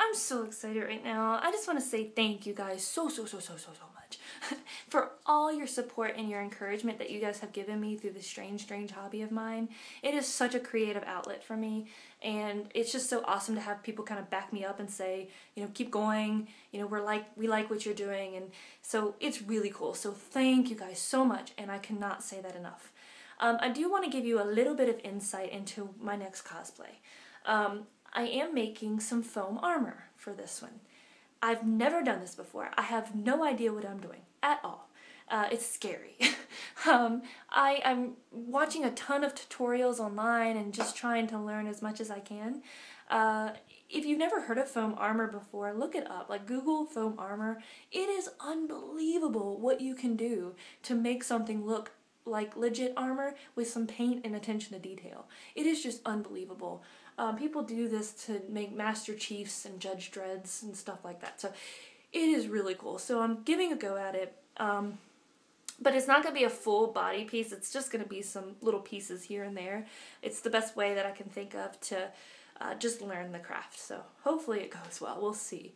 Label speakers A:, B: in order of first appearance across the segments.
A: I'm so excited right now. I just want to say thank you guys so much for all your support and your encouragement that you guys have given me through this strange hobby of mine. It is such a creative outlet for me, and it's just so awesome to have people kind of back me up and say, you know, keep going, you know, we like what you're doing, and so it's really cool. So thank you guys so much, and I cannot say that enough. I do want to give you a little bit of insight into my next cosplay. I am making some foam armor for this one. I've never done this before. I have no idea what I'm doing at all. It's scary. I'm watching a ton of tutorials online and just trying to learn as much as I can. If you've never heard of foam armor before, look it up. Like, Google foam armor. It is unbelievable what you can do to make something look like legit armor with some paint and attention to detail. It is just unbelievable. People do this to make Master Chiefs and Judge Dredds and stuff like that. So it is really cool. So I'm giving a go at it. But it's not going to be a full body piece. It's just going to be some little pieces here and there. It's the best way that I can think of to just learn the craft. So hopefully it goes well. We'll see.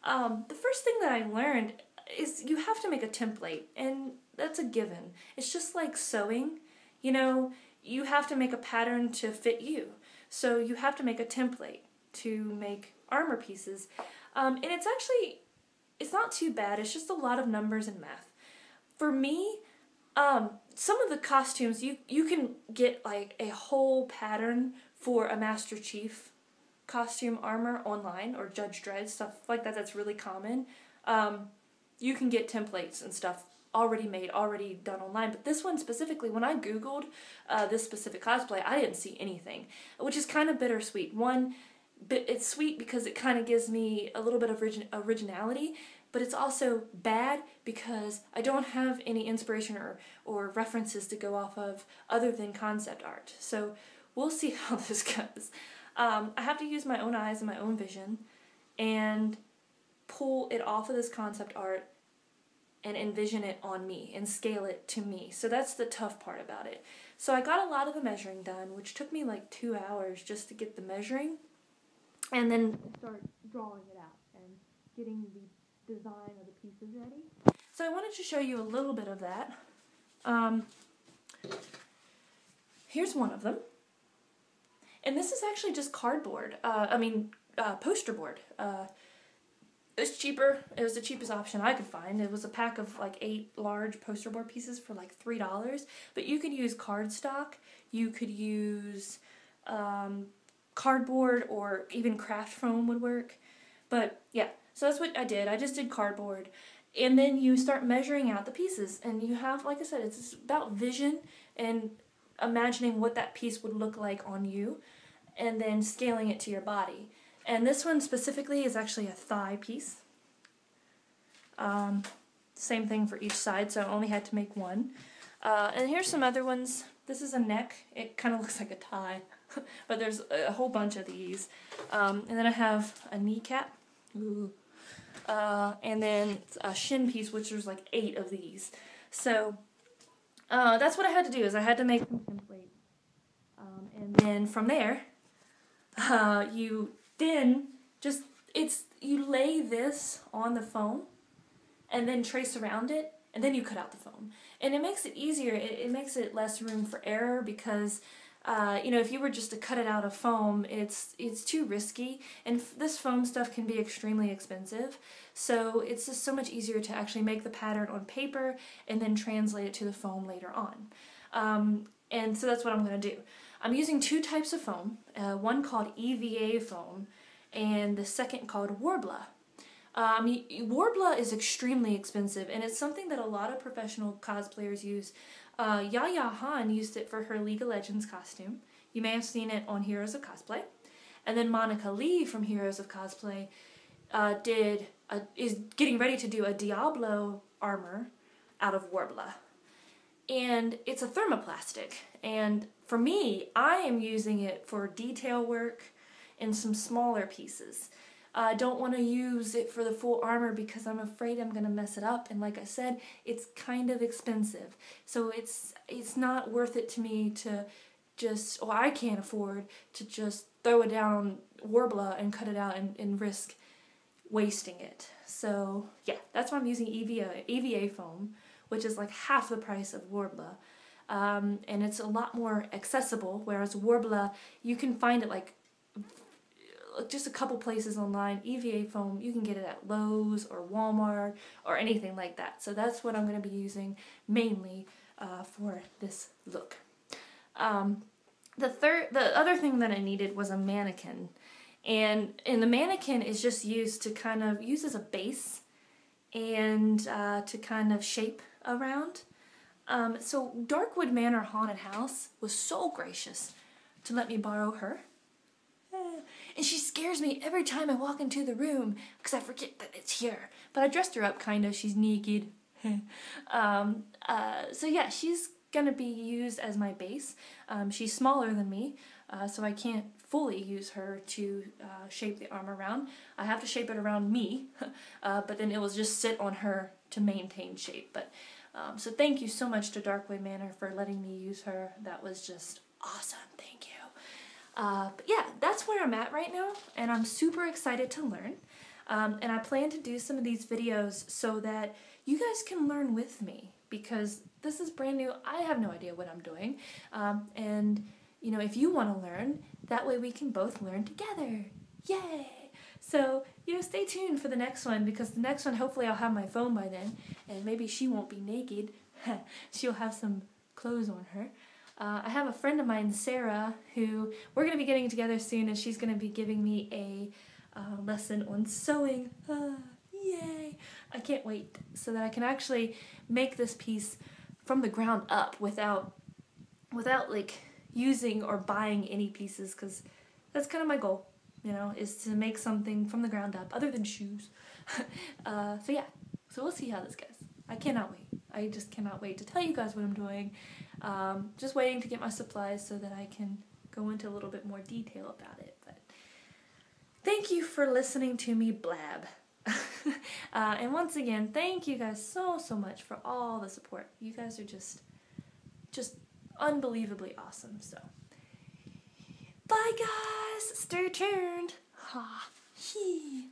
A: The first thing that I learned is you have to make a template, and that's a given. It's just like sewing. You know, you have to make a pattern to fit you. So you have to make a template to make armor pieces. And it's not too bad. It's just a lot of numbers and math. For me, some of the costumes, you can get like a whole pattern for a Master Chief costume armor online, or Judge Dredd, stuff like that. That's really common. You can get templates and stuff already made, already done online. But this one specifically, when I Googled this specific cosplay, I didn't see anything, which is kind of bittersweet. One, it's sweet because it kind of gives me a little bit of originality, but it's also bad because I don't have any inspiration or references to go off of other than concept art. So we'll see how this goes. I have to use my own eyes and my own vision and pull it off of this concept art and envision it on me and scale it to me. So that's the tough part about it. So I got a lot of the measuring done, which took me like 2 hours just to get the measuring, and then start drawing it out and getting the design of the pieces ready. So I wanted to show you a little bit of that. Here's one of them. And this is actually just cardboard. Poster board. It's cheaper. It was the cheapest option I could find. It was a pack of like 8 large poster board pieces for like $3. But you could use cardstock. You could use cardboard, or even craft foam would work. But yeah, so that's what I did. I just did cardboard. And then you start measuring out the pieces. And you have, like I said, it's about vision and imagining what that piece would look like on you, and then scaling it to your body. And this one specifically is actually a thigh piece. Same thing for each side, so I only had to make one. And here's some other ones. This is a neck. It kind of looks like a tie, but there's a whole bunch of these. And then I have a kneecap. Ooh. And then a shin piece, which there's like 8 of these. So that's what I had to do, is I had to make some templates. And then from there, you lay this on the foam and then trace around it, and then you cut out the foam. And it makes it easier. It makes it less room for error because, you know, if you were just to cut it out of foam, it's too risky, and this foam stuff can be extremely expensive. So it's just so much easier to actually make the pattern on paper and then translate it to the foam later on. And so that's what I'm going to do. I'm using 2 types of foam, one called EVA foam and the second called Worbla. Worbla is extremely expensive, and it's something that a lot of professional cosplayers use. Yaya Han used it for her League of Legends costume. You may have seen it on Heroes of Cosplay. And then Monica Lee from Heroes of Cosplay is getting ready to do a Diablo armor out of Worbla. And it's a thermoplastic, and for me, I am using it for detail work and some smaller pieces. I don't want to use it for the full armor because I'm afraid I'm going to mess it up, and like I said, it's kind of expensive. So it's not worth it to me to just, or I can't afford to just throw it down on Worbla and cut it out and risk wasting it. So yeah, that's why I'm using EVA foam, which is like half the price of Worbla. And it's a lot more accessible, whereas Worbla, you can find it like just a couple places online. EVA foam, you can get it at Lowe's or Walmart or anything like that. So that's what I'm going to be using mainly for this look. The other thing that I needed was a mannequin. And the mannequin is just used to kind of use as a base and to kind of shape around. So Darkwood Manor Haunted House was so gracious to let me borrow her. And she scares me every time I walk into the room because I forget that it's here. But I dressed her up kind of. She's naked. So yeah, she's going to be used as my base. She's smaller than me, so I can't fully use her to shape the arm around. I have to shape it around me, but then it will just sit on her to maintain shape. But so thank you so much to Darkwood Manor for letting me use her. That was just awesome. Thank you. But yeah, that's where I'm at right now, and I'm super excited to learn. And I plan to do some of these videos so that you guys can learn with me, because this is brand new. I have no idea what I'm doing. And, you know, if you want to learn, that way we can both learn together. Yay! So, you know, stay tuned for the next one, because the next one, hopefully I'll have my phone by then, and maybe she won't be naked. She'll have some clothes on her. I have a friend of mine, Sarah, who we're going to be getting together soon, and she's going to be giving me a lesson on sewing. Yay! I can't wait, so that I can actually make this piece from the ground up without like using or buying any pieces, because that's kind of my goal, you know, is to make something from the ground up other than shoes. So yeah, so we'll see how this goes. I cannot wait. I just cannot wait to tell you guys what I'm doing. Just waiting to get my supplies so that I can go into a little bit more detail about it. But thank you for listening to me blab. And once again, thank you guys so much for all the support. You guys are just unbelievably awesome. So bye guys, stay tuned. Ha he.